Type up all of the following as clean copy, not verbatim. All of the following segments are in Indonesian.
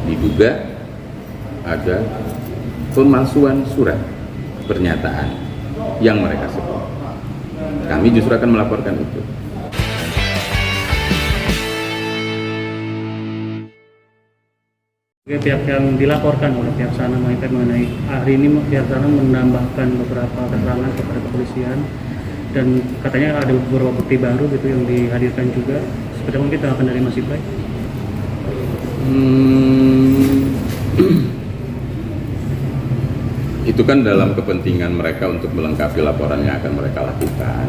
diduga ada pemalsuan surat pernyataan yang mereka sebut. Kami justru akan melaporkan itu. Pihak yang dilaporkan oleh pihak sana mengenai hari ini pihak sana menambahkan beberapa keterangan kepada kepolisian dan katanya ada beberapa bukti baru gitu yang dihadirkan juga. Seperti mungkin tanggapan dari Mas Ibrahim. Itu kan dalam kepentingan mereka untuk melengkapi laporan yang akan mereka lakukan.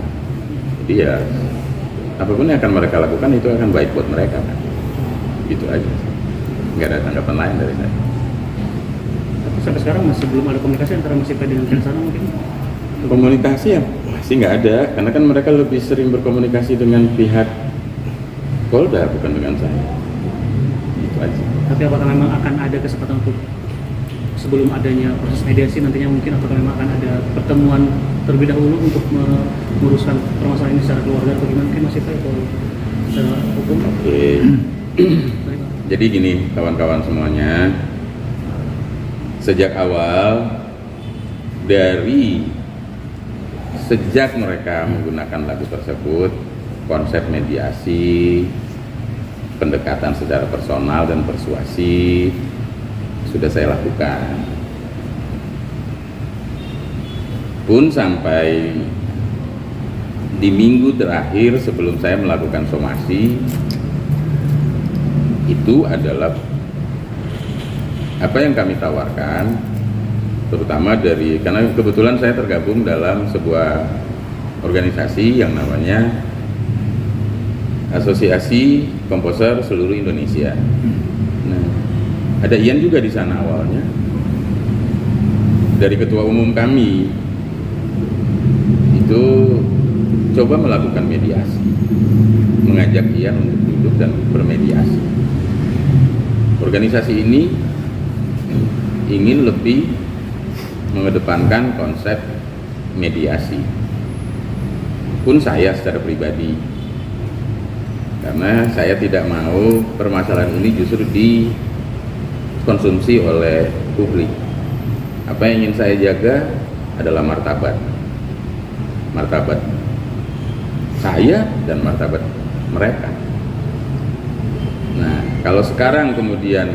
Jadi ya apapun yang akan mereka lakukan itu akan baik buat mereka kan. Gitu aja. Nggak ada tanggapan lain dari saya. Tapi sampai sekarang masih belum ada komunikasi antara Mas Ibrahim dengan pihak sana mungkin? Komunikasi ya masih nggak ada, karena kan mereka lebih sering berkomunikasi dengan pihak Polda bukan dengan saya. Itu aja. Tapi apakah memang akan ada kesempatan untuk sebelum adanya proses mediasi nantinya mungkin apakah memang akan ada pertemuan terlebih dahulu untuk menguruskan permasalahan ini secara keluarga atau gimana mungkin Mas Ibrahim atau secara hukum? Oke. Jadi gini kawan-kawan semuanya, sejak awal sejak mereka menggunakan lagu tersebut, konsep mediasi, pendekatan secara personal dan persuasi sudah saya lakukan. Pun sampai di minggu terakhir sebelum saya melakukan somasi, itu adalah apa yang kami tawarkan, terutama karena kebetulan saya tergabung dalam sebuah organisasi yang namanya Asosiasi Komposer Seluruh Indonesia. Nah, ada Ian juga di sana awalnya. Dari ketua umum kami itu coba melakukan mediasi, mengajak Ian untuk duduk dan bermediasi. Organisasi ini ingin lebih mengedepankan konsep mediasi. Pun saya secara pribadi, karena saya tidak mau permasalahan ini justru dikonsumsi oleh publik. Apa yang ingin saya jaga adalah martabat saya dan martabat mereka. Nah, kalau sekarang kemudian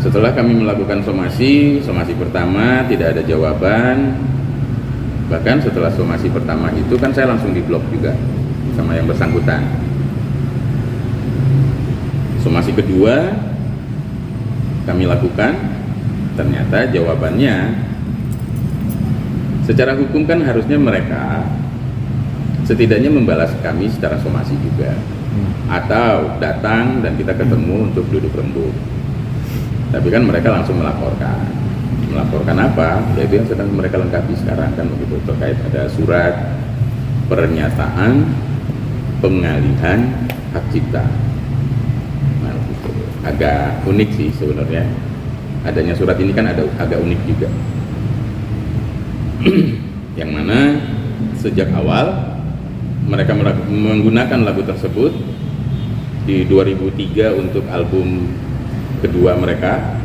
setelah kami melakukan somasi pertama tidak ada jawaban, bahkan setelah somasi pertama itu kan saya langsung diblok juga sama yang bersangkutan. Somasi kedua kami lakukan, ternyata jawabannya secara hukum kan harusnya mereka setidaknya membalas kami secara somasi juga, atau datang dan kita ketemu untuk duduk rembuk. Tapi kan mereka langsung melaporkan apa? Yaitu yang sedang mereka lengkapi sekarang kan begitu, terkait ada surat pernyataan pengalihan hak cipta. Nah, gitu. Agak unik sih sebenarnya. Adanya surat ini kan agak unik juga. Yang mana sejak awal mereka menggunakan lagu tersebut di 2003 untuk album kedua mereka,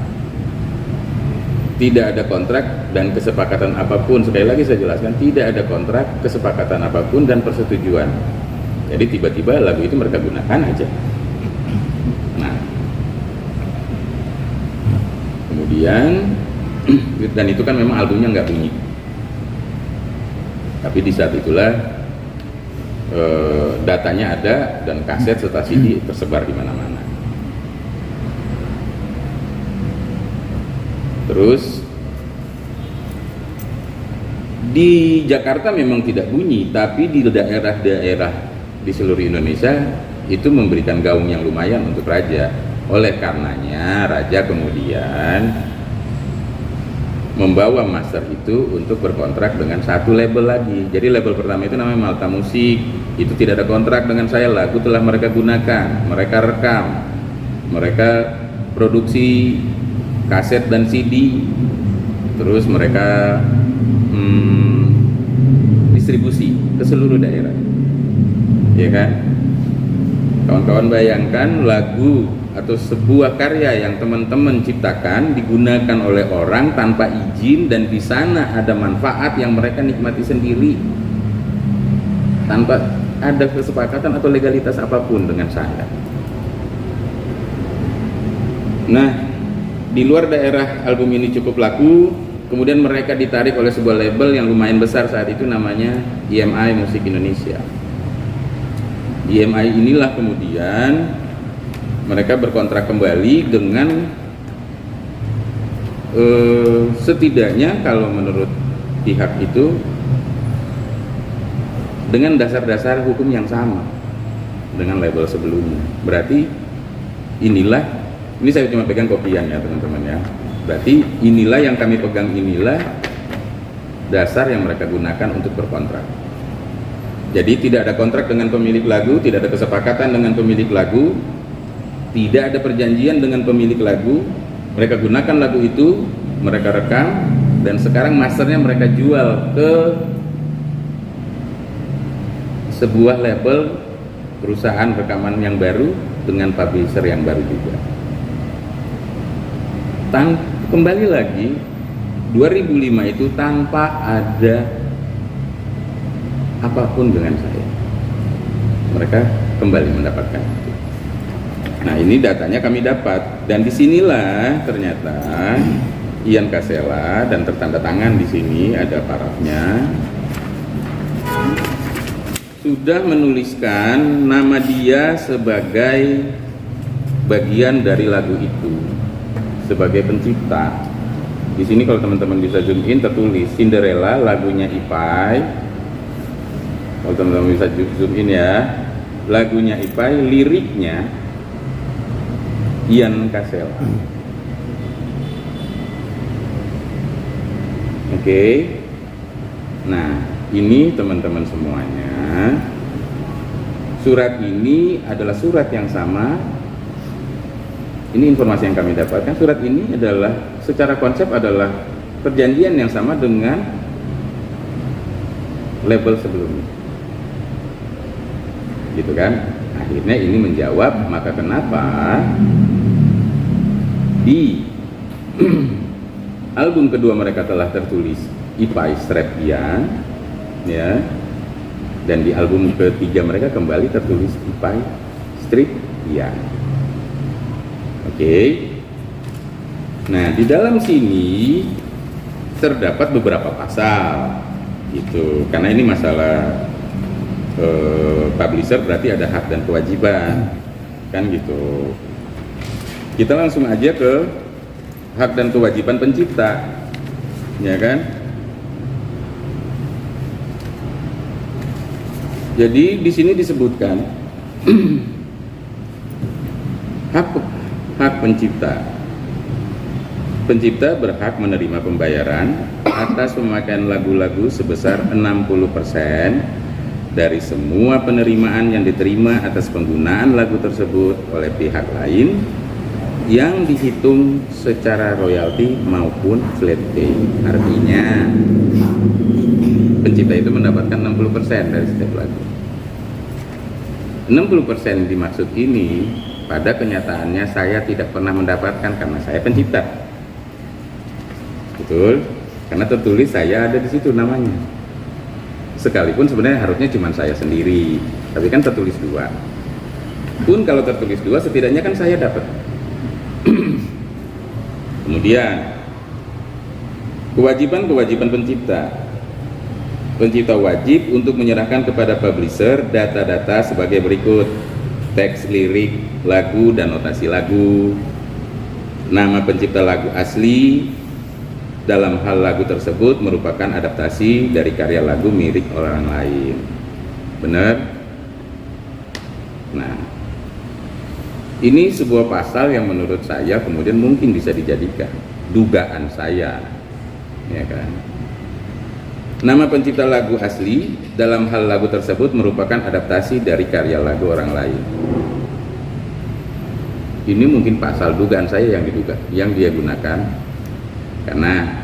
tidak ada kontrak dan kesepakatan apapun. Sekali lagi saya jelaskan, tidak ada kontrak, kesepakatan apapun dan persetujuan. Jadi tiba-tiba lagu itu mereka gunakan aja. Nah, kemudian dan itu kan memang albumnya nggak bunyi, tapi di saat itulah datanya ada dan kaset serta CD tersebar di mana-mana. Terus di Jakarta memang tidak bunyi, tapi di daerah-daerah di seluruh Indonesia itu memberikan gaung yang lumayan untuk Raja. Oleh karenanya Raja kemudian membawa master itu untuk berkontrak dengan satu label lagi. Jadi label pertama itu namanya Malta Musik, itu tidak ada kontrak dengan saya, lagu telah mereka gunakan, mereka rekam, mereka produksi kaset dan CD, terus mereka distribusi ke seluruh daerah, ya kan? Kawan-kawan bayangkan lagu atau sebuah karya yang teman-teman ciptakan digunakan oleh orang tanpa izin, dan di sana ada manfaat yang mereka nikmati sendiri tanpa ada kesepakatan atau legalitas apapun dengan saya. Nah, di luar daerah album ini cukup laku, kemudian mereka ditarik oleh sebuah label yang lumayan besar saat itu, namanya EMI Musik Indonesia. EMI inilah kemudian mereka berkontrak kembali dengan setidaknya kalau menurut pihak itu dengan dasar-dasar hukum yang sama dengan label sebelumnya. Berarti inilah, ini saya cuma pegang kopian ya teman-teman ya, berarti inilah yang kami pegang, inilah dasar yang mereka gunakan untuk berkontrak. Jadi tidak ada kontrak dengan pemilik lagu, tidak ada kesepakatan dengan pemilik lagu, tidak ada perjanjian dengan pemilik lagu. Mereka gunakan lagu itu, mereka rekam, dan sekarang masternya mereka jual ke sebuah label perusahaan rekaman yang baru dengan publisher yang baru juga. Kembali lagi 2005 itu tanpa ada apapun dengan saya, mereka kembali mendapatkan itu. Nah, ini datanya kami dapat, dan disinilah ternyata Ian Kasela, dan tertanda tangan di sini ada parafnya, sudah menuliskan nama dia sebagai bagian dari lagu itu, sebagai pencipta. Di sini kalau teman-teman bisa zoom in, tertulis Cinderella lagunya Ipai. Kalau teman-teman bisa zoom in ya, lagunya Ipai, liriknya Ian Kasela. Oke. Nah, ini teman-teman semuanya, surat ini adalah surat yang sama. Ini informasi yang kami dapatkan. Surat ini adalah secara konsep adalah perjanjian yang sama dengan label sebelumnya, gitu kan. Akhirnya ini menjawab, maka kenapa di album kedua mereka telah tertulis Ipai Strap Ian, ya, dan di album ketiga mereka kembali tertulis Ipai Strip Ian. Oke. Nah, di dalam sini terdapat beberapa pasal, gitu, karena ini masalah publisher, berarti ada hak dan kewajiban, kan gitu. Kita langsung aja ke hak dan kewajiban pencipta, ya kan. Jadi di sini disebutkan hak pencipta. Pencipta berhak menerima pembayaran atas pemakaian lagu-lagu sebesar 60% dari semua penerimaan yang diterima atas penggunaan lagu tersebut oleh pihak lain yang dihitung secara royalti maupun flat fee. Artinya pencipta itu mendapatkan 60% dari setiap lagu. 60% dimaksud ini pada kenyataannya saya tidak pernah mendapatkan karena saya pencipta. Betul? Karena tertulis saya ada di situ namanya. Sekalipun sebenarnya harusnya cuma saya sendiri, tapi kan tertulis dua. Pun kalau tertulis dua, setidaknya kan saya dapat. Kemudian kewajiban pencipta. Pencipta wajib untuk menyerahkan kepada publisher data-data sebagai berikut: teks, lirik, lagu, dan notasi lagu, nama pencipta lagu asli dalam hal lagu tersebut merupakan adaptasi dari karya lagu milik orang lain. Benar? Nah, ini sebuah pasal yang menurut saya kemudian mungkin bisa dijadikan dugaan saya, ya kan. Nama pencipta lagu asli dalam hal lagu tersebut merupakan adaptasi dari karya lagu orang lain. Ini mungkin pasal dugaan saya yang dia gunakan. Karena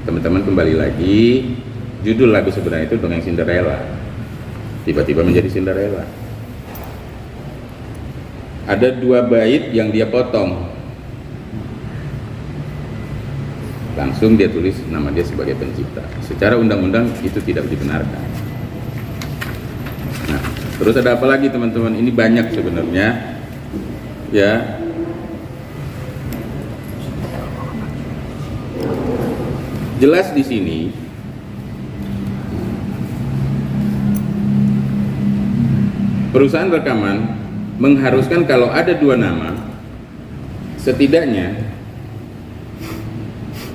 teman-teman kembali lagi, judul lagu sebenarnya itu Dongeng Cinderella, tiba-tiba menjadi Cinderella. ada 2 bait yang dia potong, langsung dia tulis nama dia sebagai pencipta. Secara undang-undang itu tidak dibenarkan. Nah, terus ada apa lagi teman-teman? Ini banyak sebenarnya, ya. Jelas di sini perusahaan rekaman mengharuskan kalau ada 2 nama, setidaknya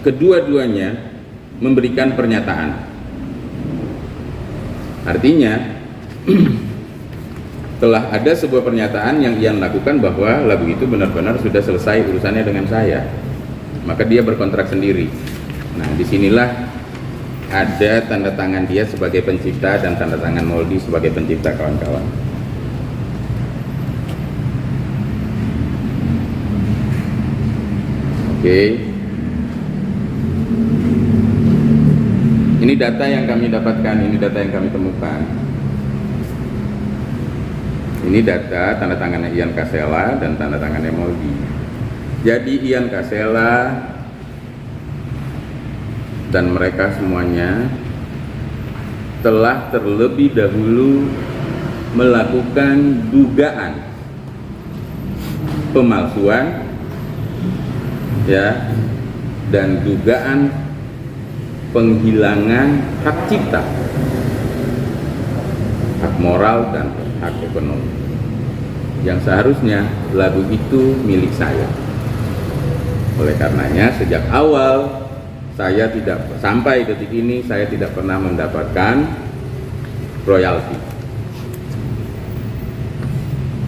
kedua-duanya memberikan pernyataan. Artinya telah ada sebuah pernyataan yang Ian lakukan bahwa lagu itu benar-benar sudah selesai urusannya dengan saya, maka dia berkontrak sendiri. Nah, disinilah ada tanda tangan dia sebagai pencipta dan tanda tangan Moldy sebagai pencipta, kawan-kawan. Oke. Ini data yang kami dapatkan, ini data yang kami temukan. Ini data tanda tangannya Ian Kasela dan tanda tangannya Moldy. Jadi Ian Kasela dan mereka semuanya telah terlebih dahulu melakukan dugaan pemalsuan, ya, dan dugaan penghilangan hak cipta, hak moral dan hak ekonomi yang seharusnya lagu itu milik saya. Oleh karenanya sejak awal saya tidak, sampai detik ini saya tidak pernah mendapatkan royalti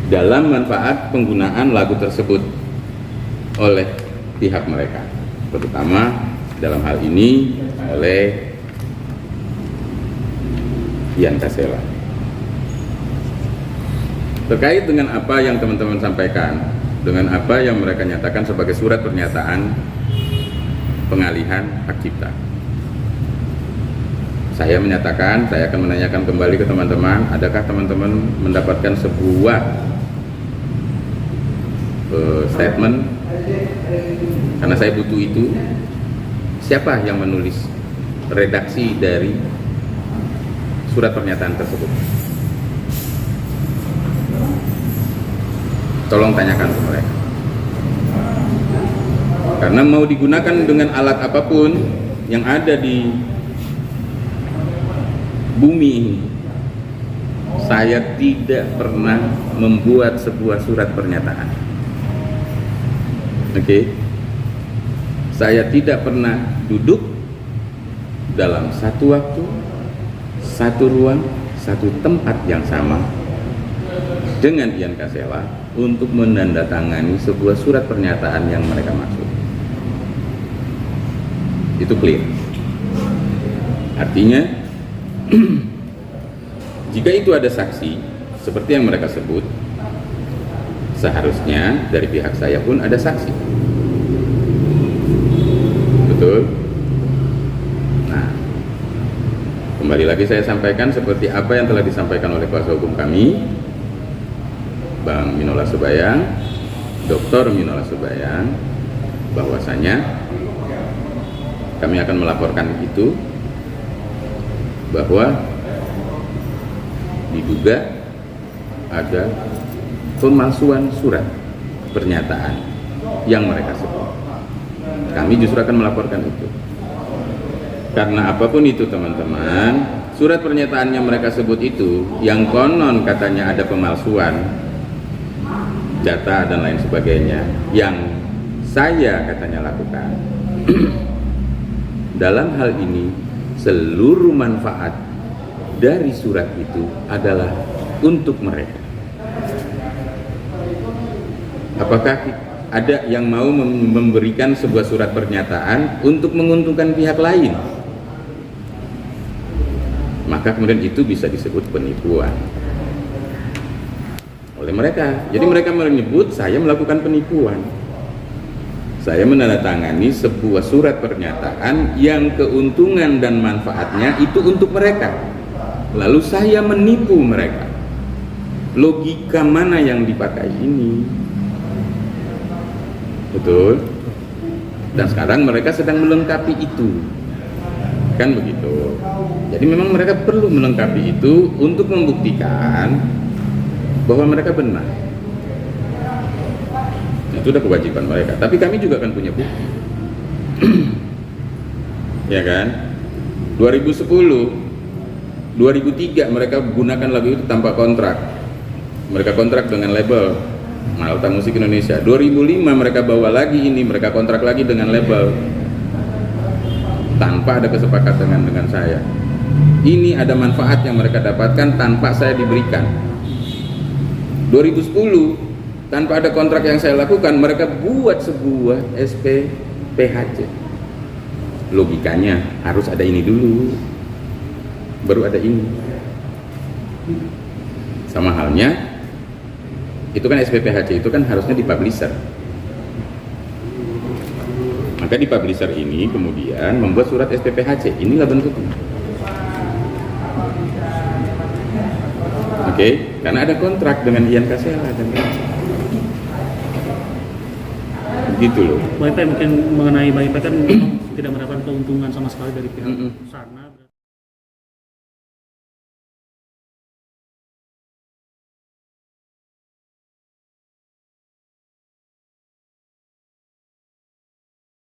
dalam manfaat penggunaan lagu tersebut oleh pihak mereka, terutama dalam hal ini oleh Ian Kasela. Terkait dengan apa yang teman-teman sampaikan, dengan apa yang mereka nyatakan sebagai surat pernyataan pengalihan hak cipta, saya menyatakan, saya akan menanyakan kembali ke teman-teman, adakah teman-teman mendapatkan sebuah statement, karena saya butuh itu, siapa yang menulis redaksi dari surat pernyataan tersebut? Tolong tanyakan ke mereka. Karena mau digunakan dengan alat apapun yang ada di bumi ini, saya tidak pernah membuat sebuah surat pernyataan. Oke? Saya tidak pernah duduk dalam satu waktu, satu ruang, satu tempat yang sama dengan Ian Kasela untuk menandatangani sebuah surat pernyataan yang mereka maksud. Itu clear. Artinya jika itu ada saksi seperti yang mereka sebut, seharusnya dari pihak saya pun ada saksi. Betul? Nah, kembali lagi saya sampaikan seperti apa yang telah disampaikan oleh kuasa hukum kami, Bang Minola Subayang, Dr. Minola Subayang, bahwasanya kami akan melaporkan itu, bahwa diduga ada pemalsuan surat pernyataan yang mereka sebut. Kami justru akan melaporkan itu. Karena apapun itu teman-teman, surat pernyataan yang mereka sebut itu, yang konon katanya ada pemalsuan data dan lain sebagainya, yang saya katanya lakukan. Dalam hal ini, seluruh manfaat dari surat itu adalah untuk mereka. Apakah ada yang mau memberikan sebuah surat pernyataan untuk menguntungkan pihak lain? Maka kemudian itu bisa disebut penipuan oleh mereka. Jadi mereka menyebut saya melakukan penipuan. Saya menandatangani sebuah surat pernyataan yang keuntungan dan manfaatnya itu untuk mereka. Lalu saya menipu mereka. Logika mana yang dipakai ini? betul. Dan sekarang mereka sedang melengkapi itu, kan begitu. Jadi memang mereka perlu melengkapi itu untuk membuktikan bahwa mereka benar. Itu udah kewajiban mereka. Tapi kami juga akan punya bukti. Ya kan? 2010, 2003 mereka gunakan lagu itu tanpa kontrak. Mereka kontrak dengan label Malta Musik Indonesia. 2005 mereka bawa lagi ini, mereka kontrak lagi dengan label tanpa ada kesepakatan dengan saya. Ini ada manfaat yang mereka dapatkan tanpa saya diberikan. 2010 tanpa ada kontrak yang saya lakukan, mereka buat sebuah SPPHC. Logikanya harus ada ini dulu, baru ada ini. Sama halnya, itu kan SPPHC itu kan harusnya di publisher. Maka di publisher ini kemudian membuat surat SPPHC. Inilah bentuknya. Oke, karena ada kontrak dengan Ian Kasela dan gitu loh. Bang Ipe mungkin mengenai Bang Ipe kan memang tidak mendapatkan keuntungan sama sekali dari pihak sana.